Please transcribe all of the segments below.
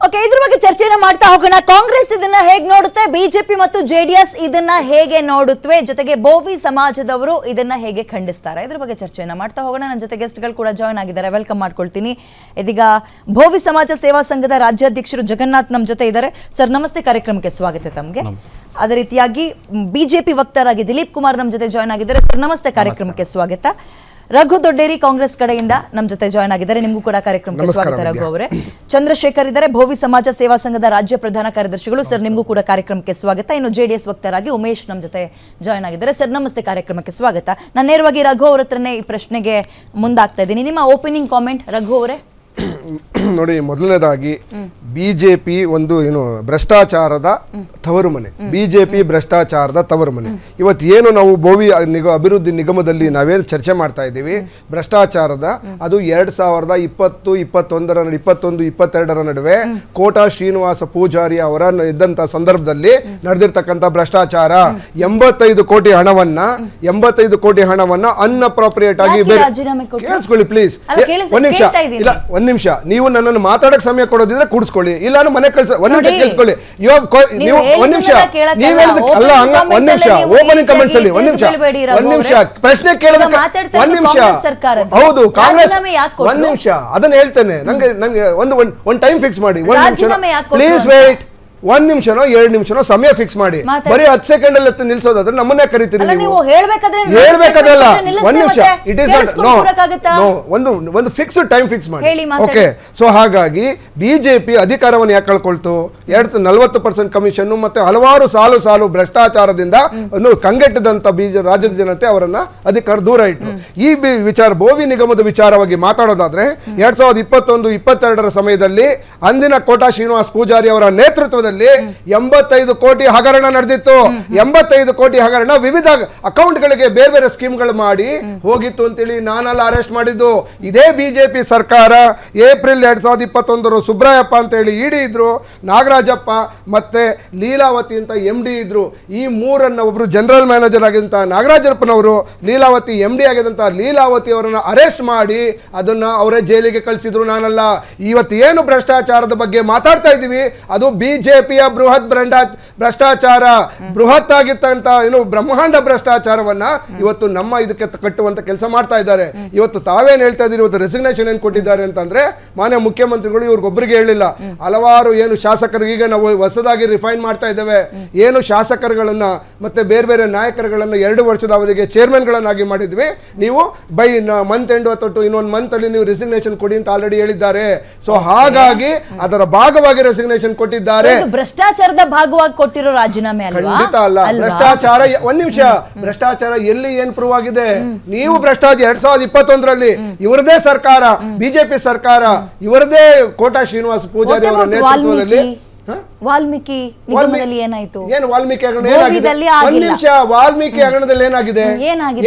Okay, ಇದ್ರ ಬಗ್ಗೆ ಚರ್ಚೆನ ಮಾಡ್ತಾ ಹೋಗೋಣ. ಕಾಂಗ್ರೆಸ್ ಇದನ್ನ ಹೇಗೆ ನೋಡುತ್ತೆ, ಬಿಜೆಪಿ ಮತ್ತು ಜೆಡಿಎಸ್ ಇದನ್ನ ಹೇಗೆ ನೋಡುತ್ತವೆ, ಜೊತೆಗೆ ಬೋವಿ ಸಮಾಜದವರು ಇದನ್ನ ಹೇಗೆ ಖಂಡಿಸ್ತಾರೆ, ಇದ್ರ ಬಗ್ಗೆ ಚರ್ಚೆಯನ್ನ ಮಾಡ್ತಾ ಹೋಗೋಣ. ನನ್ನ ಜೊತೆ ಗೆಸ್ಟ್ಗಳು ಕೂಡ ಜಾಯ್ನ್ ಆಗಿದ್ದಾರೆ, ವೆಲ್ಕಮ್ ಮಾಡ್ಕೊಳ್ತೀನಿ. ಇದೀಗ ಬೋವಿ ಸಮಾಜ ಸೇವಾ ಸಂಘದ ರಾಜ್ಯಾಧ್ಯಕ್ಷರು ಜಗನ್ನಾಥ್ ನಮ್ಮ ಜೊತೆ ಇದ್ದಾರೆ. ಸರ್ ನಮಸ್ತೆ, ಕಾರ್ಯಕ್ರಮಕ್ಕೆ ಸ್ವಾಗತ ತಮಗೆ. ಅದೇ ರೀತಿಯಾಗಿ ಬಿಜೆಪಿ ವಕ್ತಾರಾಗಿ ದಿಲೀಪ್ ಕುಮಾರ್ ನಮ್ಮ ಜೊತೆ ಜಾಯ್ನ್ ಆಗಿದ್ದಾರೆ. ಸರ್ ನಮಸ್ತೆ, ಕಾರ್ಯಕ್ರಮಕ್ಕೆ ಸ್ವಾಗತ. ರಘು ದೊಡ್ಡೇರಿ ಕಾಂಗ್ರೆಸ್ ಕಡೆಯಿಂದ ನಮ್ಮ ಜೊತೆ ಜಾಯ್ನ್ ಆಗಿದ್ದಾರೆ, ನಿಮಗೂ ಕೂಡ ಕಾರ್ಯಕ್ರಮಕ್ಕೆ ಸ್ವಾಗತ ರಘು ಅವರೇ. ಚಂದ್ರಶೇಖರ್ ಇದ್ದಾರೆ, ಬೋವಿ ಸಮಾಜ ಸೇವಾ ಸಂಘದ ರಾಜ್ಯ ಪ್ರಧಾನ ಕಾರ್ಯದರ್ಶಿಗಳು. ಸರ್ ನಿಮಗೂ ಕೂಡ ಕಾರ್ಯಕ್ರಮಕ್ಕೆ ಸ್ವಾಗತ. ಇನ್ನು ಜೆಡಿಎಸ್ ವಕ್ತಾರಾಗಿ ಉಮೇಶ್ ನಮ್ಮ ಜೊತೆ ಜಾಯ್ನ್ ಆಗಿದ್ದಾರೆ. ಸರ್ ನಮಸ್ತೆ, ಕಾರ್ಯಕ್ರಮಕ್ಕೆ ಸ್ವಾಗತ. ನಾನು ನೇರವಾಗಿ ರಘು ಅವ್ರ ಹತ್ರನೇ ಈ ಪ್ರಶ್ನೆಗೆ ಮುಂದಾಗ್ತಾ ಇದ್ದೀನಿ. ನಿಮ್ಮ ಓಪನಿಂಗ್ ಕಾಮೆಂಟ್ ರಘು ಅವರೇ. ನೋಡಿ, ಮೊದಲನೇದಾಗಿ ಬಿಜೆಪಿ ಒಂದು ಏನು ಭ್ರಷ್ಟಾಚಾರದ ತವರು ಮನೆ, ಬಿಜೆಪಿ ಭ್ರಷ್ಟಾಚಾರದ ತವರು ಮನೆ. ಇವತ್ತು ಏನು ನಾವು ಬೋವಿ ಅಭಿವೃದ್ಧಿ ನಿಗಮದಲ್ಲಿ ನಾವೇನು ಚರ್ಚೆ ಮಾಡ್ತಾ ಇದ್ದೀವಿ ಭ್ರಷ್ಟಾಚಾರದ, ಅದು 2021-22 ನಡುವೆ ಕೋಟಾ ಶ್ರೀನಿವಾಸ ಪೂಜಾರಿ ಅವರ ಇದ್ದಂತ ಸಂದರ್ಭದಲ್ಲಿ ನಡೆದಿರ್ತಕ್ಕಂಥ ಭ್ರಷ್ಟಾಚಾರ 85 ಕೋಟಿ ಹಣವನ್ನ ಅನ್ಅಪ್ರೋಪ್ರಿಯೇಟ್ ಆಗಿ ಕೇಳಿಸ್ಕೊಳ್ಳಿ ಪ್ಲೀಸ್, ಒಂದ್ ನಿಮಿಷ. ನೀವು ನನ್ನನ್ನು ಮಾತಾಡಕ್ ಸಮಯ ಕೊಡೋದಿದ್ರೆ ಕೂಡಿಸ್ಕೊಳ್ಳಿ, ಇಲ್ಲ ಮನೆ ಒಂದ್ ನಿಮಿಷ ಕೇಳಿಸ್ಕೊಳ್ಳಿ. ನೀವು ಒಂದ್ ನಿಮಿಷ ನೀವ್ ಅಲ್ಲ ಒಂದ್ ನಿಮಿಷ ಓಪನಿಂಗ್ ಕಮೆಂಟ್ಸ್ ಅಲ್ಲಿ ಒಂದ್ ನಿಮಿಷ ಪ್ರಶ್ನೆ ಕೇಳೋದಕ್ಕೆ ಒಂದ್ ನಿಮಿಷ. ಹೌದು, ಕಾಂಗ್ರೆಸ್ ಒಂದ್ ನಿಮಿಷ ಅದನ್ನ ಹೇಳ್ತೇನೆ. ನಂಗೆ ಒಂದು ಟೈಮ್ ಫಿಕ್ಸ್ ಮಾಡಿ, ಒಂದ್ ನಿಮಿಷ ಪ್ಲೀಸ್ ವೇಟ್. 1 ನಿಮಿಷನೋ 2 ನಿಮಿಷನೋ ಸಮಯ ಫಿಕ್ಸ್ ಮಾಡಿ. ಬರೀ 10 ಸೆಕೆಂಡ್ ಅಲ್ಲಿ ನಿಲ್ಸೋದಾದ್ರೆ ನಮ್ಮನ್ನೇ ಕರೀತೀರಿ ನೀವು. ಹೇಳ್ಬೇಕಾದ್ರಲ್ಲ ಒಂದ್ ನಿಮಿಷ. ಇಟ್ ಇಸ್ ಒಂದು ಫಿಕ್ಸ್ಡ್ ಟೈಮ್ ಫಿಕ್ಸ್ ಮಾಡಿ. ಓಕೆ, ಸೊ ಹಾಗಾಗಿ ಬಿಜೆಪಿ ಅಧಿಕಾರವನ್ನು ಯಾಕೆ ಕಳ್ಕೊಳ್ತು? 40% ಕಮಿಷನ್ ಮತ್ತೆ ಹಲವಾರು ಸಾಲು ಭ್ರಷ್ಟಾಚಾರದಿಂದ ಕಂಗೆಟ್ಟಿದಂತ ರಾಜ್ಯದ ಜನತೆ ಅವರನ್ನ ಅಧಿಕಾರ ದೂರ ಇಟ್ಟು ಈ ವಿಚಾರ ಬೋವಿ ನಿಗಮದ ವಿಚಾರವಾಗಿ ಮಾತಾಡೋದಾದ್ರೆ 2021-22 ಸಮಯದಲ್ಲಿ ಅಂದಿನ ಕೋಟಾ ಶ್ರೀನಿವಾಸ್ ಪೂಜಾರಿ ಅವರ ನೇತೃತ್ವದಲ್ಲಿ 85 ಕೋಟಿ ಹಗರಣ ನಡೆದಿತ್ತು. 85 ಕೋಟಿ ಹಗರಣ ವಿವಿಧ ಅಕೌಂಟ್ ಗಳಿಗೆ ಬೇರೆ ಬೇರೆ ಸ್ಕೀಮ್ಗಳು ಮಾಡಿ ಹೋಗಿತ್ತು ಅಂತೇಳಿ ನಾನೆಲ್ಲ ಅರೆಸ್ಟ್ ಮಾಡಿದ್ದು ಇದೇ ಬಿಜೆಪಿ ಸರ್ಕಾರ. ಏಪ್ರಿಲ್ 2021 ಸುಬ್ರಾಯಪ್ಪ ಅಂತ ಹೇಳಿ ಇಡಿ ಇದ್ರು, ನಾಗರಾಜಪ್ಪ ಮತ್ತೆ ಲೀಲಾವತಿ ಅಂತ MD ಇದ್ರು. ಈ ಮೂರನ್ನ ಒಬ್ರು ಜನರಲ್ ಮ್ಯಾನೇಜರ್ ಆಗಿದ್ದಂತ ನಾಗರಾಜಪ್ಪನವರು, ಲೀಲಾವತಿ MD ಆಗಿದ್ದಂತ ಲೀಲಾವತಿ ಅವರನ್ನ ಅರೆಸ್ಟ್ ಮಾಡಿ ಅದನ್ನ ಅವರೇ ಜೈಲಿಗೆ ಕಳಿಸಿದ್ರು. ನಾನಲ್ಲ. ಇವತ್ತು ಏನು ಭ್ರಷ್ಟಾಚಾರದ ಬಗ್ಗೆ ಮಾತಾಡ್ತಾ ಇದ್ದೀವಿ ಅದು ಬಿಜೆಪಿಯ ಬೃಹತ್ ಭ್ರಷ್ಟಾಚಾರ, ಬೃಹತ್ ಆಗಿರ್ತಕ್ಕಂಥ ಏನು ಬ್ರಹ್ಮಾಂಡ ಭ್ರಷ್ಟಾಚಾರವನ್ನ ಇವತ್ತು ನಮ್ಮ ಇದಕ್ಕೆ ಕಟ್ಟುವಂತ ಕೆಲಸ ಮಾಡ್ತಾ ಇದ್ದಾರೆ. ಇವತ್ತು ತಾವೇನ್ ಹೇಳ್ತಾ ಇದ್ದೀರಿ, ಇವತ್ತು ರೆಸಿಗ್ನೇಷನ್ ಏನ್ ಕೊಟ್ಟಿದ್ದಾರೆ ಅಂತಂದ್ರೆ ಮಾನ್ಯ ಮುಖ್ಯಮಂತ್ರಿಗಳು ಇವ್ರಿಗೊಬ್ಬರಿಗೆ ಹೇಳಿಲ್ಲ, ಹಲವಾರು ಏನು ಶಾಸಕರಿಗೆ ಈಗ ನಾವು ಹೊಸದಾಗಿ ರಿಫೈನ್ ಮಾಡ್ತಾ ಇದ್ದೇವೆ. ಏನು ಶಾಸಕರುಗಳನ್ನ ಮತ್ತೆ ಬೇರೆ ಬೇರೆ ನಾಯಕರುಗಳನ್ನ 2 ವರ್ಷದ ಅವಧಿಗೆ ಚೇರ್ಮನ್ ಗಳನ್ನಾಗಿ ಮಾಡಿದ್ವಿ. ನೀವು ಬೈ ಮಂತ್ ಎಂಡ್ ಅಥವಾ ಇನ್ನೊಂದು ಮಂತ್ ಅಲ್ಲಿ ನೀವು ರೆಸಿಗ್ನೇಷನ್ ಕೊಡಿ ಅಂತ ಆಲ್ರೆಡಿ ಹೇಳಿದ್ದಾರೆ. ಸೊ ಹಾಗಾಗಿ ಅದರ ಭಾಗವಾಗಿ ರೆಸಿಗ್ನೇಷನ್ ಕೊಟ್ಟಿದ್ದಾರೆ. ಭ್ರಷ್ಟಾಚಾರದ ಭಾಗವಾಗಿ ಕೊಟ್ಟಿರೋ ರಾಜೀನಾಮೆ ಅಲ್ವಾ? ಖಂಡಿತ ಅಲ್ಲ. ಭ್ರಷ್ಟಾಚಾರ ಒಂದ್ ನಿಮಿಷ, ಭ್ರಷ್ಟಾಚಾರ ಎಲ್ಲಿ ಏನ್ ಪ್ರೂವ್ ಆಗಿದೆ? ನೀವು ಭ್ರಷ್ಟಾಚಾರ 2021 ಇವರದೇ ಸರ್ಕಾರ, ಬಿಜೆಪಿ ಸರ್ಕಾರ, ಇವರದೇ ಕೋಟಾ ಶ್ರೀನಿವಾಸ ಪೂಜಾರಿ ಅವರ ನೇತೃತ್ವದಲ್ಲಿ ವಾಲ್ಮೀಕಿ ನಿಗಮದಲ್ಲಿ ಏನಾಯ್ತು? ಏನು ವಾಲ್ಮೀಕಿ ಹಗರಣ ಏನಾಗಿದೆ? ಒಂದ್ ನಿಮಿಷ, ವಾಲ್ಮೀಕಿ ಹಗರಣದಲ್ಲಿ ಏನಾಗಿದೆ?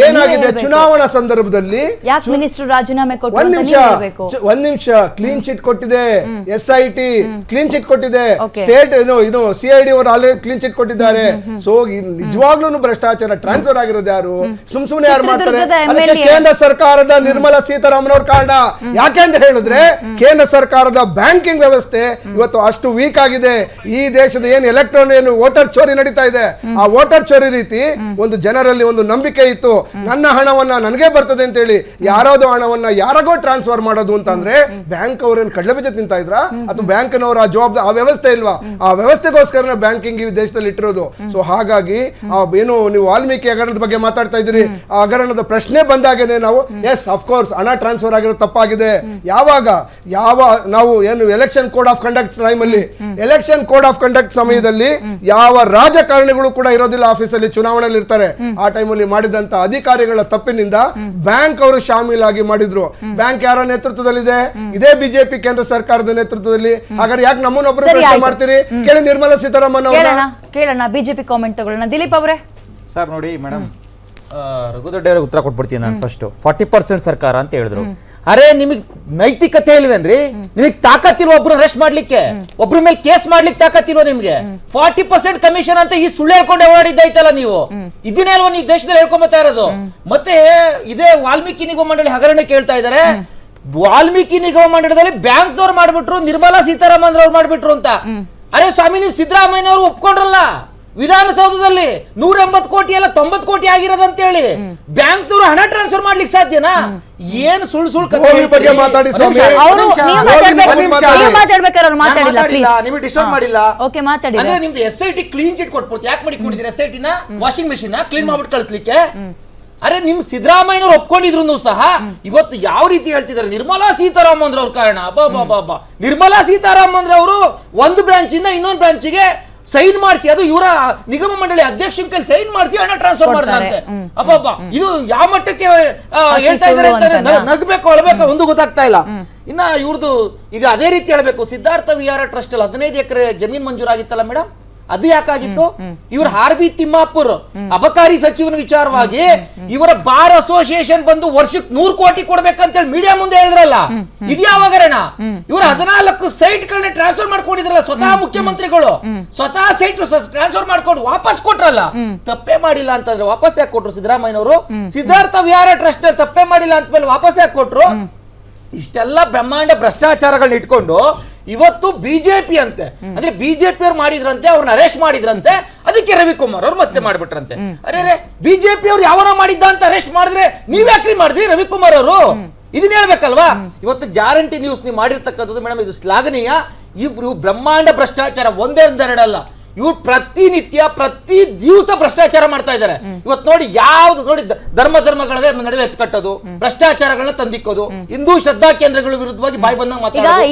ಚುನಾವಣಾ ಸಂದರ್ಭದಲ್ಲಿ ಯಾಕೆ ಮಿನಿಸ್ಟರ್ ರಾಜೀನಾಮೆ ಕೊಟ್ಟರು? ಒಂದ್ ನಿಮಿಷ ಕ್ಲೀನ್ ಚಿಟ್ ಕೊಟ್ಟಿದೆ, SIT ಕ್ಲೀನ್ ಚಿಟ್ ಕೊಟ್ಟಿದೆ, ಸ್ಟೇಟ್ ಇದು CID ಅವರು ಆಲ್ರೆಡಿ ಕ್ಲೀನ್ ಚಿಟ್ ಕೊಟ್ಟಿದ್ದಾರೆ. ಸೊ ನಿಜವಾಗ್ಲೂ ಭ್ರಷ್ಟಾಚಾರ ಟ್ರಾನ್ಸ್ಫರ್ ಆಗಿರೋದು ಯಾರು? ಸುಮ್ನೆ ಯಾರು ಮಾಡ್ತಾರೆ? ಕೇಂದ್ರ ಸರ್ಕಾರದ ನಿರ್ಮಲಾ ಸೀತಾರಾಮನ್ ಅವ್ರ ಕಾರಣ. ಯಾಕೆ ಅಂತ ಹೇಳಿದ್ರೆ ಕೇಂದ್ರ ಸರ್ಕಾರದ ಬ್ಯಾಂಕಿಂಗ್ ವ್ಯವಸ್ಥೆ ಇವತ್ತು ಅಷ್ಟು ವೀಕ್ ಆಗಿದೆ. ಈ ದೇಶದ ಏನು ಎಲೆಕ್ಟ್ರಾನ್ ಏನು ವೋಟರ್ ಚೋರಿ ನಡೀತಾ ಇದೆ, ಆ ವೋಟರ್ ಚೋರಿ ರೀತಿ ಒಂದು ಜನರಲ್ಲಿ ಒಂದು ನಂಬಿಕೆ ಇತ್ತು, ನನ್ನ ಹಣವನ್ನ ನನಗೆ ಬರ್ತದೆ ಅಂತ ಹೇಳಿ ಯಾರಾದೋ ಹಣವನ್ನ ಯಾರಿಗೋ ಟ್ರಾನ್ಸ್ಫರ್ ಮಾಡೋದು ಅಂತಂದ್ರೆ ಬ್ಯಾಂಕ್ ಅವ್ರೇನು ಕಡಲೆಬೀಜ ತಿಂತಾ ಇದ್ರ ಅಥವಾ ಬ್ಯಾಂಕ್ನವರ ಜವಾಬ್ದಾರಿ ಆ ವ್ಯವಸ್ಥೆ ಇಲ್ವಾ? ಆ ವ್ಯವಸ್ಥೆಗೋಸ್ಕರ ಬ್ಯಾಂಕಿಂಗ್ ಈ ದೇಶದಲ್ಲಿ ಇಟ್ಟಿರೋದು. ಸೊ ಹಾಗಾಗಿ ಏನು ನೀವು ವಾಲ್ಮೀಕಿ ಹಗರಣದ ಬಗ್ಗೆ ಮಾತಾಡ್ತಾ ಇದ್ದೀರಿ, ಆ ಹಗರಣದ ಪ್ರಶ್ನೆ ಬಂದಾಗೇನೆ ನಾವು ಎಸ್ ಅಫ್ಕೋರ್ಸ್ ಹಣ ಟ್ರಾನ್ಸ್ಫರ್ ಆಗಿರೋದು ತಪ್ಪಾಗಿದೆ. ಯಾವಾಗ ನಾವು ಏನು election code of conduct time ಅಲ್ಲಿ ಎಲೆಕ್ಷನ್ ಕೋಡ್ ಆಫ್ ಕಂಡಕ್ಟ್ ಸಮಯದಲ್ಲಿ ಯಾವ ರಾಜಕಾರಣಿಗಳು ಕೂಡ ಇರೋದಿಲ್ಲ, ಆಫೀಸಲ್ಲಿ ಚುನಾವಣೆಯಲ್ಲಿ ಇರ್ತಾರೆ. ಆ ಟೈಮಲ್ಲಿ ಮಾಡಿದಂತ ಅಧಿಕಾರಿಗಳ ತಪ್ಪಿನಿಂದ ಬ್ಯಾಂಕ್ ಅವರು ಶಾಮೀಲಾಗಿ ಮಾಡಿದ್ರು. ಬ್ಯಾಂಕ್ ಯಾರ ನೇತೃತ್ವದಲ್ಲಿದೆ? ಇದೇ ಬಿಜೆಪಿ ಕೇಂದ್ರ ಸರ್ಕಾರದ ನೇತೃತ್ವದಲ್ಲಿ. ಹಾಗಾದ್ರೆ ಯಾಕೆ ನಮ್ಮನ್ನೊಬ್ಬರು ಪ್ರಶ್ನೆ ಮಾಡ್ತೀರಿ? ಕೇಳಿ ನಿರ್ಮಲಾ ಸೀತಾರಾಮನ್ ಕೇಳೋಣ. ಬಿಜೆಪಿ ಕಾಮೆಂಟ್ ತಗೊಳ್ಳೋಣ. ದಿಲೀಪ್ ಅವರೇ. ಸರ್ ನೋಡಿ ಮೇಡಮ್, ರಘುದೊಡ್ಡವ್ರಿಗೆ ಉತ್ತರ ಕೊಟ್ಬಿಡ್ತೀನಿ ನಾನು. ಫಸ್ಟ್ 40% ಸರ್ಕಾರ ಅಂತ ಹೇಳಿದ್ರು. ಅರೆ ನಿಮಗ್ ನೈತಿಕತೆ ಇಲ್ವೇನ್ರಿ? ನಿಮಗ್ ತಾಕತ್ತಿಲ್ವ ಒಬ್ರು ಅರೆಸ್ಟ್ ಮಾಡ್ಲಿಕ್ಕೆ, ಒಬ್ರ ಮೇಲೆ ಕೇಸ್ ಮಾಡ್ಲಿಕ್ಕೆ ತಾಕತ್ತಿಲ್ವ ನಿಮ್ಗೆ? 40% ಕಮಿಷನ್ ಅಂತ ಈ ಸುಳ್ಳು ಹೇಳ್ಕೊಂಡು ಓಡಾಡಿದ್ದೈತಲ್ಲ ನೀವು. ಇದನ್ನೇ ಅಲ್ವಾ ನೀವು ದೇಶದಲ್ಲಿ ಹೇಳ್ಕೊಂಬತ್ತಾ ಇರೋದು. ಮತ್ತೆ ಇದೇ ವಾಲ್ಮೀಕಿ ನಿಗಮ ಮಂಡಳಿ ಹಗರಣ ಕೇಳ್ತಾ ಇದಾರೆ. ವಾಲ್ಮೀಕಿ ನಿಗಮ ಮಂಡಳದಲ್ಲಿ ಬ್ಯಾಂಕ್ನವ್ರು ಮಾಡ್ಬಿಟ್ರು, ನಿರ್ಮಲಾ ಸೀತಾರಾಮನ್ ಅವ್ರು ಮಾಡ್ಬಿಟ್ರು ಅಂತ. ಅರೆ ಸ್ವಾಮಿ, ನೀವು ಸಿದ್ದರಾಮಯ್ಯ ಅವರು ಒಪ್ಕೊಂಡ್ರಲ್ಲ ವಿಧಾನಸೌಧದಲ್ಲಿ 180 ಕೋಟಿ ಅಲ್ಲ 90 ಕೋಟಿ ಆಗಿರೋದಂತ ಹೇಳಿ. ಬ್ಯಾಂಕ್ನವರು ಹಣ ಟ್ರಾನ್ಸ್ಫರ್ ಮಾಡ್ಲಿಕ್ಕೆ ಸಾಧ್ಯನಾ? ಏನ್ ಸುಳ್ಳು ಸುಳ್ಳು ಬಗ್ಗೆ ಮಾತಾಡಿ ಸ್ವಾಮಿ. ನಿಮಗೆ ಡಿಸ್ಟರ್ಬ್ ಮಾಡಿಲ್ಲ. ಓಕೆ, ಮಾತಾಡಿ. ಅಂದ್ರೆ ನಿಮ್ದು SIT ಕ್ಲೀನ್ ಚಿಟ್ ಕೊಟ್ಬಿಡ್ತು. ಯಾಕೆ ಮಾಡಿಕೊಂಡಿದ್ದೀರಿ SIT ನ? ವಾಷಿಂಗ್ ಮೆಷಿನ್ ಕ್ಲೀನ್ ಮಾಡ್ಬಿಟ್ಟು ಕಳಿಸ್ಲಿಕ್ಕೆ. ಅರೆ ನಿಮ್ ಸಿದ್ದರಾಮಯ್ಯನವ್ರು ಒಪ್ಕೊಂಡಿದ್ರು ಸಹ ಇವತ್ತು ಯಾವ ರೀತಿ ಹೇಳ್ತಿದ್ದಾರೆ ನಿರ್ಮಲಾ ಸೀತಾರಾಮನ್ ಅವ್ರ ಕಾರಣ. ಬಾಬಾ, ನಿರ್ಮಲಾ ಸೀತಾರಾಮನ್ ಅವರು ಒಂದು ಬ್ರಾಂಚ್ ಇಂದ ಇನ್ನೊಂದು ಬ್ರಾಂಚಿಗೆ ಸೈನ್ ಮಾಡಿಸಿ, ಅದು ಇವರ ನಿಗಮ ಮಂಡಳಿ ಅಧ್ಯಕ್ಷನ ಕೈಲಿ ಸೈನ್ ಮಾಡಿಸಿ ಹಣ ಟ್ರಾನ್ಸ್ಫರ್ ಮಾಡಿದ್ರಂತೆ. ಅಬ್ಬಬ್ಬಾ, ಇದು ಯಾವ ಮಟ್ಟಕ್ಕೆ ಹೇಳ್ತಾ ಇದ್ದಾರೆ ಅಂತ ನಗ್ಬೇಕು ಅಳ್ಬೇಕು ಒಂದು ಗೊತ್ತಾಗ್ತಾ ಇಲ್ಲ. ಇನ್ನ ಇವ್ರದ್ದು ಇದು ಅದೇ ರೀತಿ ಹೇಳ್ಬೇಕು. ಸಿದ್ಧಾರ್ಥ ವಿಹಾರ ಟ್ರಸ್ಟ್ ಅಲ್ಲಿ 15 ಎಕರೆ ಜಮೀನ್ ಮಂಜೂರಾಗಿತ್ತಲ್ಲ ಮೇಡಮ್, ಅದು ಯಾಕಾಗಿತ್ತು? ಇವ್ರ ಆರ್.ಬಿ. ತಿಮ್ಮಾಪುರ್ ಅಬಕಾರಿ ಸಚಿವನ ವಿಚಾರವಾಗಿ ಇವರ ಬಾರ್ ಅಸೋಸಿಯೇಷನ್ ಬಂದು ವರ್ಷಕ್ಕೆ 100 ಕೋಟಿ ಕೊಡ್ಬೇಕಂತೇಳಿ ಮೀಡಿಯಾ ಮುಂದೆ ಹೇಳಿದ್ರಲ್ಲ, ಇದು ಯಾವಾಗರಣ? ಇವರು 14 ಸೈಟ್ ಗಳನ್ನ ಟ್ರಾನ್ಸ್ಫರ್ ಮಾಡ್ಕೊಂಡಿದ್ರಲ್ಲ ಸ್ವತಃ ಮುಖ್ಯಮಂತ್ರಿಗಳು, ಸ್ವತಃ ಸೈಟ್ ಟ್ರಾನ್ಸ್ಫರ್ ಮಾಡ್ಕೊಂಡು ವಾಪಸ್ ಕೊಟ್ರಲ್ಲ. ತಪ್ಪೇ ಮಾಡಿಲ್ಲ ಅಂತಂದ್ರೆ ವಾಪಸ್ ಯಾಕೆ ಕೊಟ್ರು ಸಿದ್ದರಾಮಯ್ಯನವರು? ಸಿದ್ಧಾರ್ಥ ವಿಹಾರ ಟ್ರಸ್ಟ್ ನಲ್ಲಿ ತಪ್ಪೇ ಮಾಡಿಲ್ಲ ಅಂತ ಮೇಲೆ ವಾಪಸ್ ಯಾಕೆ ಕೊಟ್ರು? ಇಷ್ಟೆಲ್ಲ ಬ್ರಹ್ಮಾಂಡ ಭ್ರಷ್ಟಾಚಾರಗಳನ್ನ ಇಟ್ಕೊಂಡು ಇವತ್ತು ಬಿಜೆಪಿ ಅಂತೆ, ಅಂದ್ರೆ ಬಿಜೆಪಿ ಅವ್ರು ಮಾಡಿದ್ರಂತೆ, ಅವ್ರನ್ನ ಅರೆಸ್ಟ್ ಮಾಡಿದ್ರಂತೆ, ಅದಕ್ಕೆ ರವಿಕುಮಾರ್ ಅವ್ರು ಮತ್ತೆ ಮಾಡ್ಬಿಟ್ರಂತೆ. ಅರೆ ಬಿಜೆಪಿ ಅವ್ರು ಯಾವನ ಮಾಡಿದ್ದ ಅಂತ ಅರೆಸ್ಟ್ ಮಾಡಿದ್ರೆ ನೀವ್ ಯಾಕ್ರಿ ಮಾಡಿದ್ರಿ ರವಿಕುಮಾರ್ ಅವರು? ಇದನ್ನ ಹೇಳ್ಬೇಕಲ್ವಾ? ಇವತ್ತು ಗ್ಯಾರಂಟಿ ನ್ಯೂಸ್ ನೀವು ಮಾಡಿರ್ತಕ್ಕಂಥದ್ದು ಮೇಡಮ್, ಇದು ಶ್ಲಾಘನೀಯ. ಇವ್ರು ಬ್ರಹ್ಮಾಂಡ ಭ್ರಷ್ಟಾಚಾರ ಒಂದೆರಡಲ್ಲ, ಇವ್ರು ಪ್ರತಿನಿತ್ಯ ಪ್ರತಿ ದಿವಸ ಭ್ರಷ್ಟಾಚಾರ ಮಾಡ್ತಾ ಇದ್ದಾರೆ. ಇವತ್ತು ನೋಡಿ ಯಾವ್ದು ನೋಡಿ ಧರ್ಮಗಳ ನಡುವೆ ಎತ್ಕಟ್ಟೋದು, ಭ್ರಷ್ಟಾಚಾರಗಳನ್ನ ತಂದಿಕ್ಕೋದು, ಹಿಂದೂ ಶ್ರದ್ಧಾ ಕೇಂದ್ರಗಳ ವಿರುದ್ಧವಾಗಿ ಬಾಯಿ ಬಂದಂಗ ಮಾತಾಡೋದು.